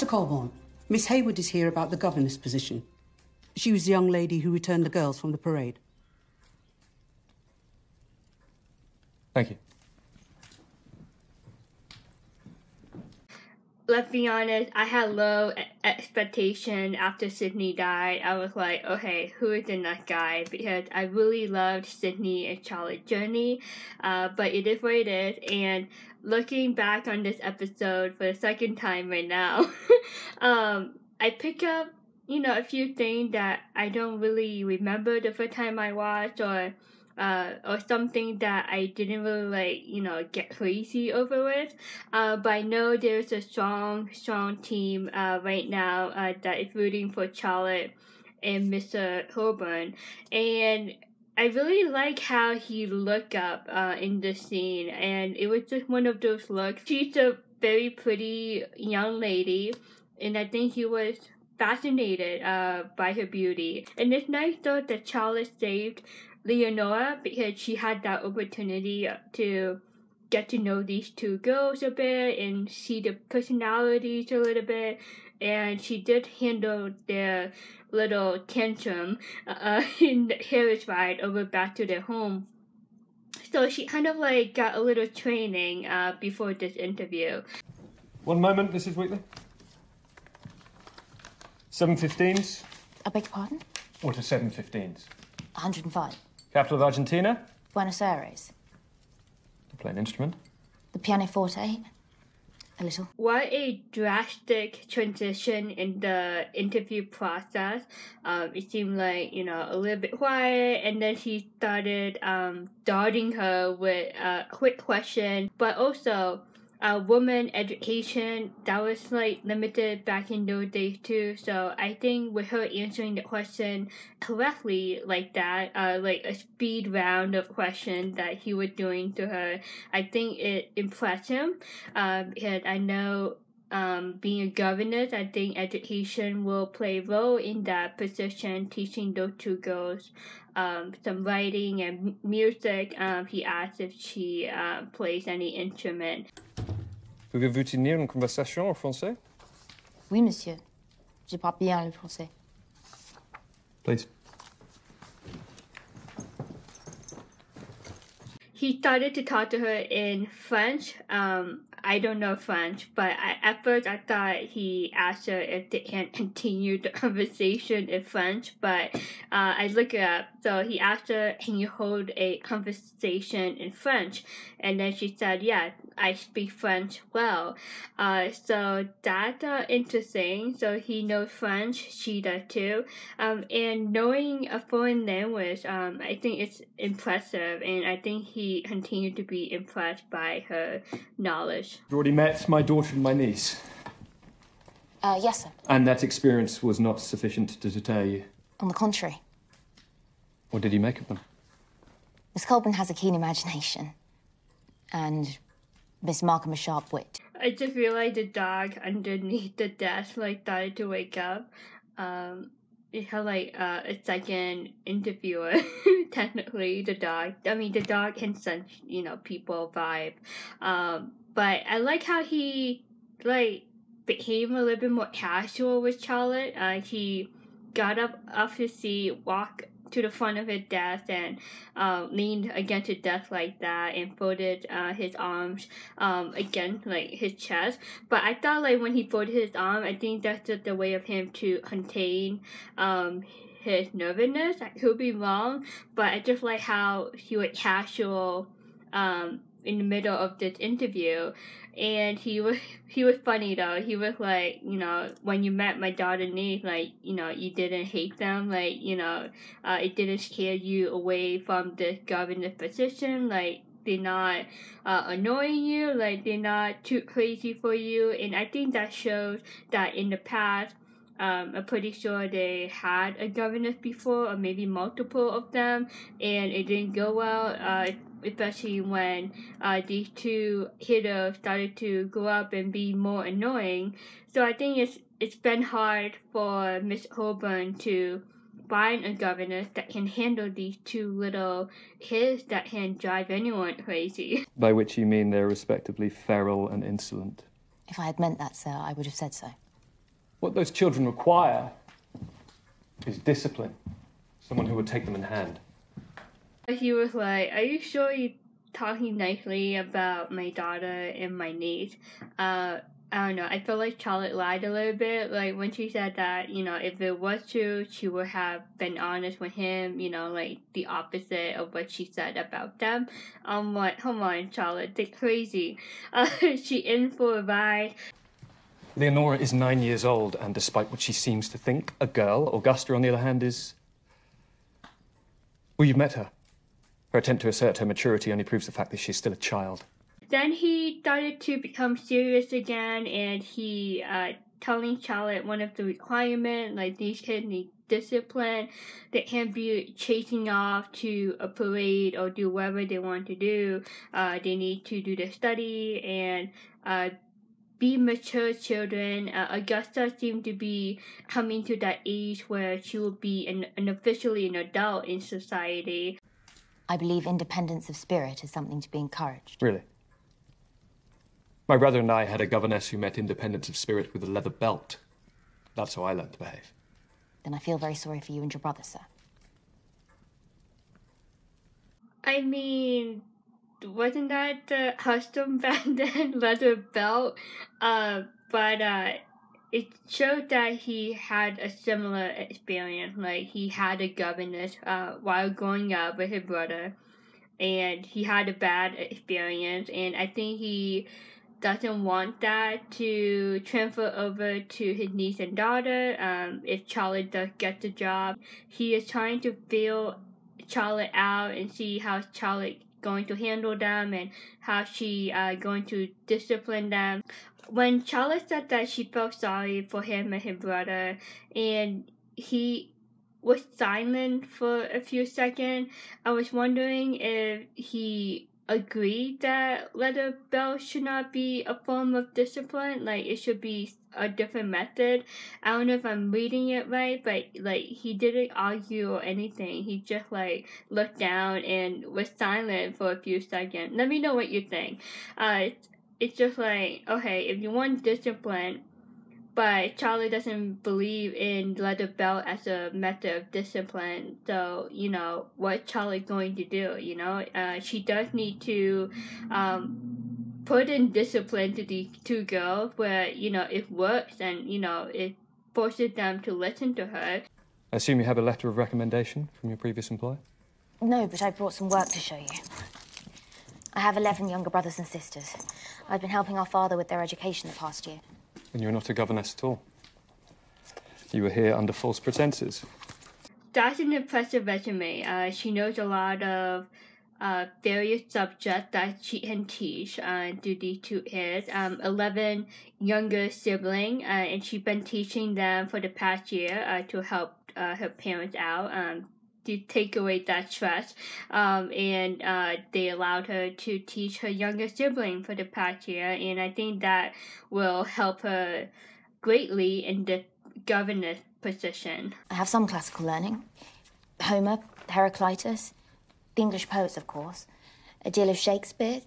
Mr. Colbourne, Miss Hayward is here about the governess position. She was the young lady who returned the girls from the parade. Thank you. Let's be honest, I had low expectation after Sydney died. I was like, okay, who is the next guy? Because I really loved Sydney and Charlotte's journey, but it is what it is. And looking back on this episode for the second time right now, I pick up, a few things that I don't really remember the first time I watched, or something that I didn't really get crazy over with. But I know there's a strong team right now that is rooting for Charlotte and Mr. Colbourne. And I really like how he looked up in this scene, and it was just one of those looks. She's a very pretty young lady, and I think he was fascinated by her beauty. And it's nice though that Charlotte saved Leonora, because she had that opportunity to get to know these two girls a bit and see the personalities a little bit, and she did handle their little tantrum in the carriage ride over back to their home. So she kind of got a little training before this interview. One moment, Mrs. Wheatley. 7:15s. I beg your pardon? Or to 7:15s. 105. Capital of Argentina. Buenos Aires. To play an instrument. The pianoforte. A little. What a drastic transition in the interview process. It seemed like, a little bit quiet, and then he started darting her with a quick question, but also woman education that was limited back in those days too. So I think with her answering the question correctly like that, a speed round of questions that he was doing to her, I think it impressed him. And I know being a governess, I think education will play a role in that position, teaching those two girls some writing and music. He asked if she plays any instrument. Pouvez-vous tenir une conversation en français? Oui, monsieur. Je parle bien le français. Please. He started to talk to her in French. I don't know French, but at first I thought he asked her if they can continue the conversation in French, but I looked it up. So he asked her, can you hold a conversation in French? And then she said, yeah, I speak French well. So that's interesting. So he knows French, she does too. And knowing a foreign language, I think it's impressive, and I think he continued to be impressed by her knowledge. You've already met my daughter and my niece. Yes, sir. And that experience was not sufficient to deter you? On the contrary. What did you make of them? Miss Colbourne has a keen imagination. And Miss Markham a sharp wit. I just realized the dog underneath the desk started to wake up. It had a second interviewer. Technically, the dog. I mean, the dog can sense people vibe. But I like how he became a little bit more casual with Charlotte. He got up off his seat, walked to the front of his desk, and leaned against the desk like that, and folded his arms against his chest. But I thought when he folded his arm, I think that's just a way of him to contain his nervousness. I could be wrong, but I just like how he was casual in the middle of this interview. And he was funny though. He was when you met my daughter and niece, you didn't hate them, it didn't scare you away from the governor's position, they're not annoying you, they're not too crazy for you. And I think that shows that in the past, I'm pretty sure they had a governess before, or maybe multiple of them, and it didn't go well, especially when these two heroes started to grow up and be more annoying. So I think it's been hard for Miss Colbourne to find a governess that can handle these two little kids that can drive anyone crazy. By which you mean they're respectively feral and insolent? If I had meant that, sir, I would have said so. What those children require is discipline. Someone who would take them in hand. He was like, "Are you sure you're talking nicely about my daughter and my niece?" I don't know. I feel like Charlotte lied a little bit. Like when she said that, if it was true, she would have been honest with him. Like the opposite of what she said about them. I'm like, come on, Charlotte, they're crazy. She in for a ride. Leonora is 9 years old, and despite what she seems to think, a girl. Augusta, on the other hand, is... Well, you've met her. Her attempt to assert her maturity only proves the fact that she's still a child. Then he started to become serious again, and he telling Charlotte one of the requirements, like these kids need discipline. They can't be chasing off to a parade or do whatever they want to do. They need to do their study and be mature children. Augusta seemed to be coming to that age where she will be officially an adult in society. I believe independence of spirit is something to be encouraged. Really? My brother and I had a governess who met independence of spirit with a leather belt. That's how I learned to behave. Then I feel very sorry for you and your brother, sir. I mean, wasn't that the custom back then, leather belt? But it showed that he had a similar experience. Like, he had a governess while growing up with his brother, and he had a bad experience, and I think he doesn't want that to transfer over to his niece and daughter. If Charlotte does get the job, he is trying to feel Charlotte out and see how Charlotte going to handle them and how she going to discipline them. When Charlotte said that she felt sorry for him and his brother, and he was silent for a few seconds, I was wondering if he agreed that leather belt should not be a form of discipline, like it should be a different method. I don't know if I'm reading it right, but like he didn't argue or anything. He just like looked down and was silent for a few seconds. Let me know what you think. It's just like, okay, if you want discipline, but Charlie doesn't believe in leather belt as a method of discipline. So, what Charlie going to do, She does need to put in discipline to these two girls where, it works and, it forces them to listen to her. I assume you have a letter of recommendation from your previous employer? No, but I brought some work to show you. I have 11 younger brothers and sisters. I've been helping our father with their education the past year. And you're not a governess at all. You were here under false pretenses. That's an impressive resume. She knows a lot of various subjects that she can teach to these two kids. 11 younger siblings, and she's been teaching them for the past year to help her parents out. To take away that stress, and they allowed her to teach her younger sibling for the past year, and I think that will help her greatly in the governess position. I have some classical learning. Homer, Heraclitus, the English poets, of course, a deal of Shakespeare,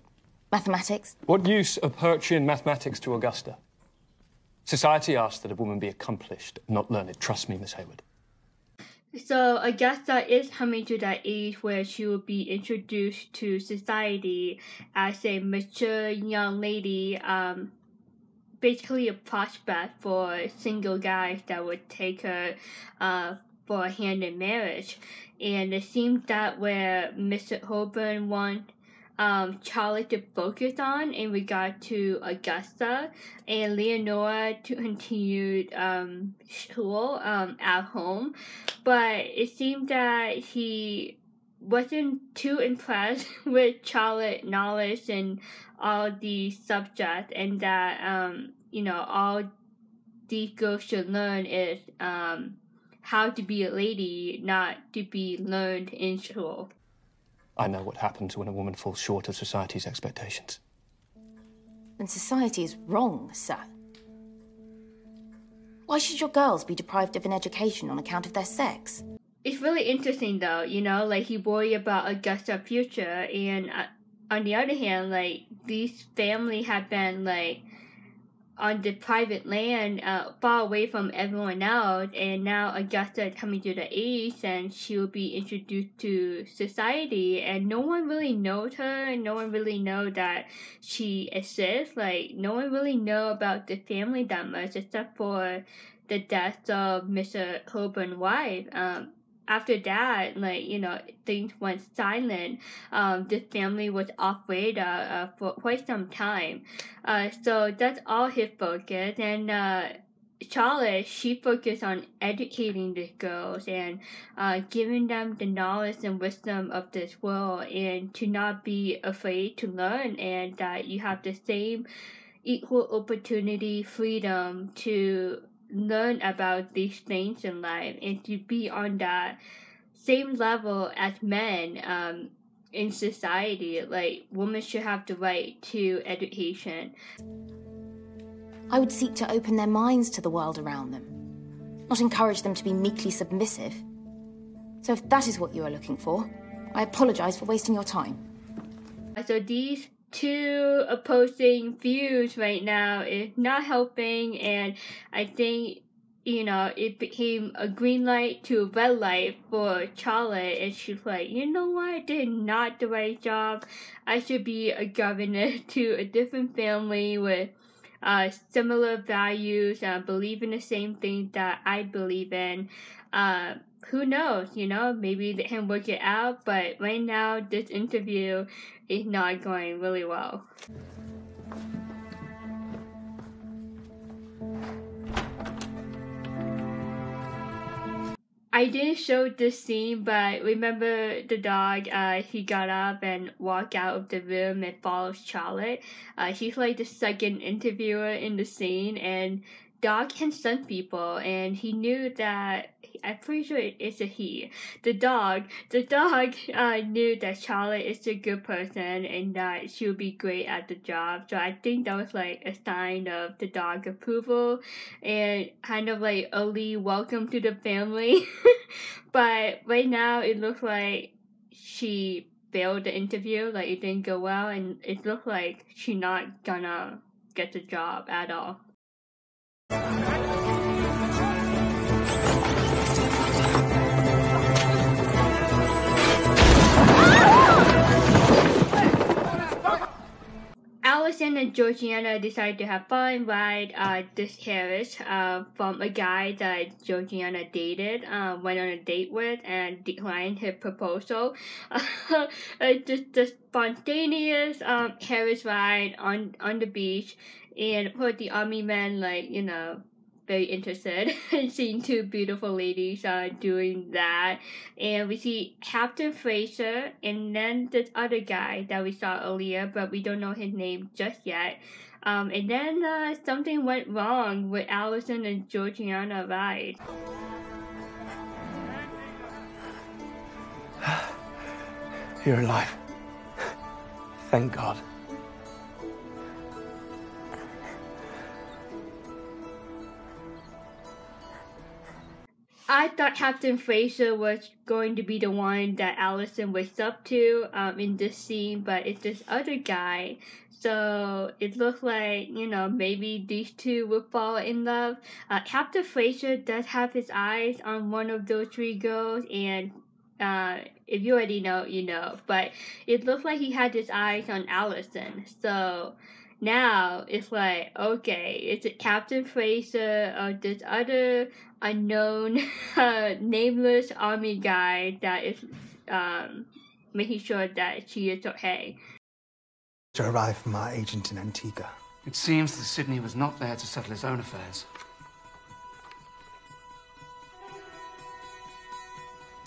mathematics. What use of poetry and mathematics to Augusta? Society asks that a woman be accomplished, not learned. Trust me, Miss Hayward. So Augusta is coming to that age where she will be introduced to society as a mature young lady, basically a prospect for single guys that would take her for a hand in marriage. And it seems that where Mr. Colbourne wants Charlie to focus on in regard to Augusta, and Leonora to continue school at home. But it seemed that he wasn't too impressed with Charlotte's knowledge and all the subjects, and that all these girls should learn is how to be a lady, not to be learned in school. I know what happens when a woman falls short of society's expectations. And society is wrong, sir. Why should your girls be deprived of an education on account of their sex? It's really interesting, though, like he worried about Augusta's future, and on the other hand, like, these family have been, like, on the private land, far away from everyone else, and now Augusta is coming to the age and she'll be introduced to society, and no one really knows her, and no one really knows that she exists. Like, no one really know about the family that much, except for the death of Mr. Colbourne's wife. After that, like, you know, things went silent. The family was off radar for quite some time. So that's all his focus. And Charlotte, she focused on educating the girls and giving them the knowledge and wisdom of this world, and to not be afraid to learn, and that you have the same equal opportunity, freedom to learn about these things in life, and to be on that same level as men in society. Like, women should have the right to education. I would seek to open their minds to the world around them, not encourage them to be meekly submissive. So if that is what you are looking for, I apologise for wasting your time. So these two opposing views right now is not helping, and I think, you know, it became a green light to a red light for Charlotte, and she's like, you know what, I did not the right job. I should be a governor to a different family with similar values, believe in the same thing that I believe in. Who knows, you know, maybe they can work it out, but right now this interview is not going really well. I didn't show this scene, but remember the dog, he got up and walked out of the room and follows Charlotte. She's like the second interviewer in the scene, and dog can stun people, and he knew that, I'm pretty sure it's a he. The dog knew that Charlotte is a good person and that she would be great at the job. So I think that was like a sign of the dog approval and kind of like early welcome to the family. But right now it looks like she failed the interview, like it didn't go well, and it looks like she's not gonna get the job at all. Allison and Georgiana decided to have fun, ride this Harris from a guy that Georgiana dated, went on a date with, and declined his proposal. Just the spontaneous Harris ride on the beach, and put the army men, like, you know, very interested in seeing two beautiful ladies doing that. And we see Captain Fraser and then this other guy that we saw earlier, but we don't know his name just yet. And then something went wrong with Allison and Georgiana ride. You're alive. Thank God. I thought Captain Fraser was going to be the one that Allison wakes up to in this scene, but it's this other guy. So it looks like, you know, maybe these two will fall in love. Captain Fraser does have his eyes on one of those three girls, and if you already know, you know. But it looks like he had his eyes on Allison. So now it's like, okay, is it Captain Fraser or this other unknown, nameless army guy that is making sure that she is okay? To arrive from our agent in Antigua. It seems that Sydney was not there to settle his own affairs.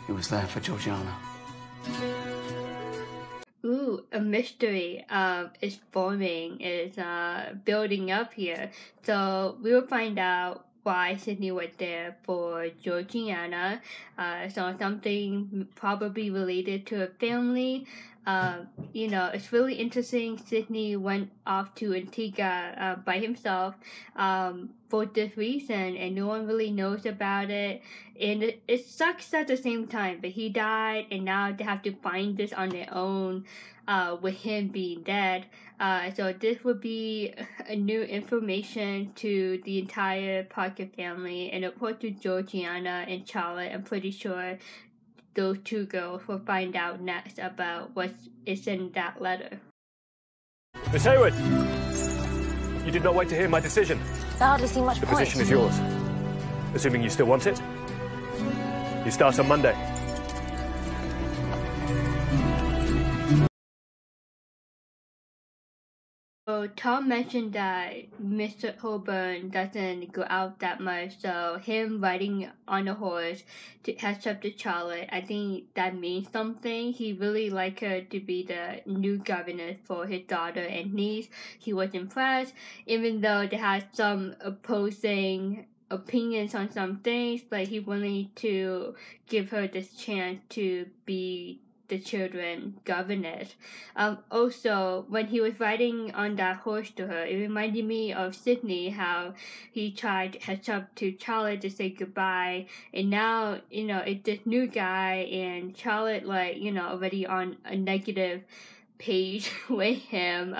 He was there for Georgiana. Ooh, a mystery is forming, is building up here. So we will find out why Sydney was there for Georgiana. So something probably related to her family. You know, it's really interesting. Sydney went off to Antigua by himself for this reason, and no one really knows about it. And it sucks at the same time, but he died, and now they have to find this on their own. with him being dead. So this would be a new information to the entire Parker family, and of course to Georgiana and Charlotte. I'm pretty sure those two girls will find out next about what is in that letter. Miss Hayward! You did not wait to hear my decision. There hardly seem much The point. position is yours. Assuming you still want it. You start on Monday. So Tom mentioned that Mr. Colbourne doesn't go out that much, so him riding on a horse to catch up to Charlotte, I think that means something. He really liked her to be the new governess for his daughter and niece. He was impressed, even though they had some opposing opinions on some things, but he wanted to give her this chance to be the children governess. Also, when he was riding on that horse to her, it reminded me of Sydney, how he tried to catch up to Charlotte to say goodbye, and now, it's this new guy, and Charlotte, already on a negative page with him.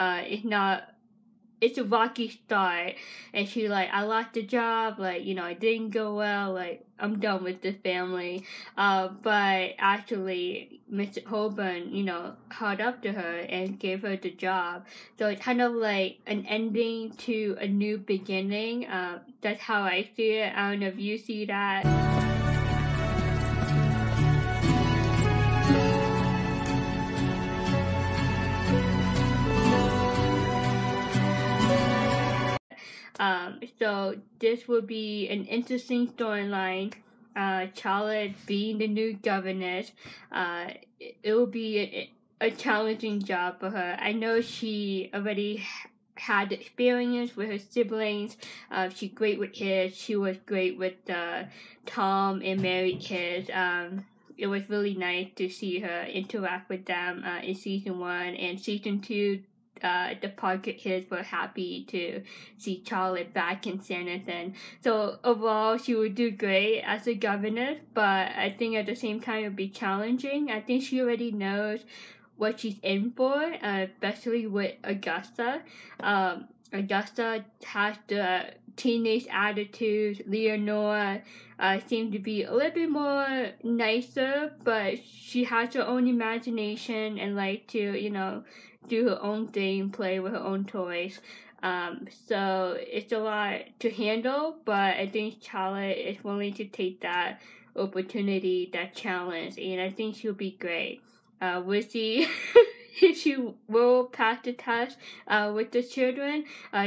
It's a rocky start, and she's like, I lost the job, it didn't go well, I'm done with this family. But actually, Mr. Colbourne, caught up to her and gave her the job. So it's kind of like an ending to a new beginning. That's how I see it. I don't know if you see that. So this will be an interesting storyline. Charlotte being the new governess, it will be a challenging job for her. I know she already had experience with her siblings. She's great with kids. She was great with Tom and married kids. It was really nice to see her interact with them in season 1 and season 2. The Parker kids were happy to see Charlotte back in Sanditon. So overall, she would do great as a governess, but I think at the same time it would be challenging. I think she already knows what she's in for, especially with Augusta. Augusta has the teenage attitude. Leonora seemed to be a little bit more nicer, but she has her own imagination and like to, do her own thing, play with her own toys. So it's a lot to handle, but I think Charlotte is willing to take that opportunity, that challenge, and I think she'll be great. We'll see if she will pass the test with the children.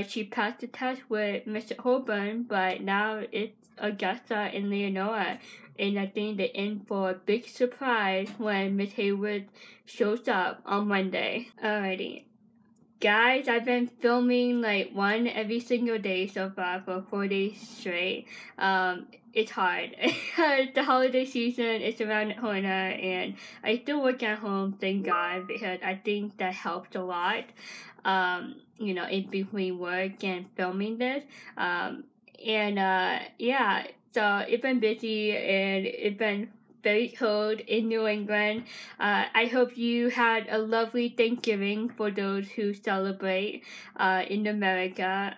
She passed the test with Mr. Colbourne, but now it's Augusta and Leonora. And I think they're in for a big surprise when Miss Hayward shows up on Monday. Alrighty. Guys, I've been filming one every single day so far for 4 days straight. It's hard. The holiday season is around the corner, and I still work at home, thank God, because I think that helped a lot, in between work and filming this. So it's been busy, and it's been very cold in New England. I hope you had a lovely Thanksgiving for those who celebrate in America.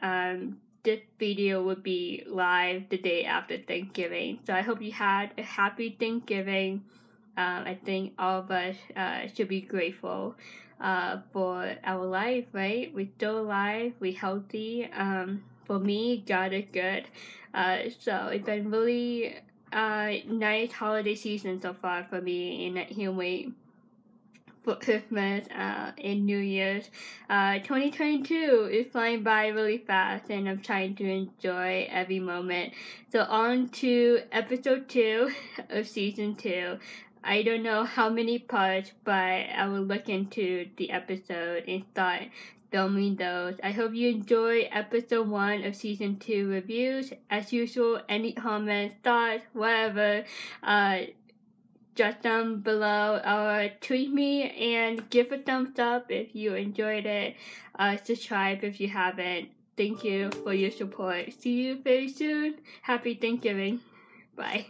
This video would be live the day after Thanksgiving. So I hope you had a happy Thanksgiving. I think all of us should be grateful for our life, right? We're still alive, we're healthy. For me, God is good. So it's been really nice holiday season so far for me, and I can't wait for Christmas and New Year's. 2022 is flying by really fast, and I'm trying to enjoy every moment. So on to episode 2 of season 2. I don't know how many parts, but I will look into the episode and start filming those. I hope you enjoy episode 1 of season 2 reviews. As usual, any comments, thoughts, whatever, jot them below or tweet me and give a thumbs up if you enjoyed it. Subscribe if you haven't. Thank you for your support. See you very soon. Happy Thanksgiving. Bye.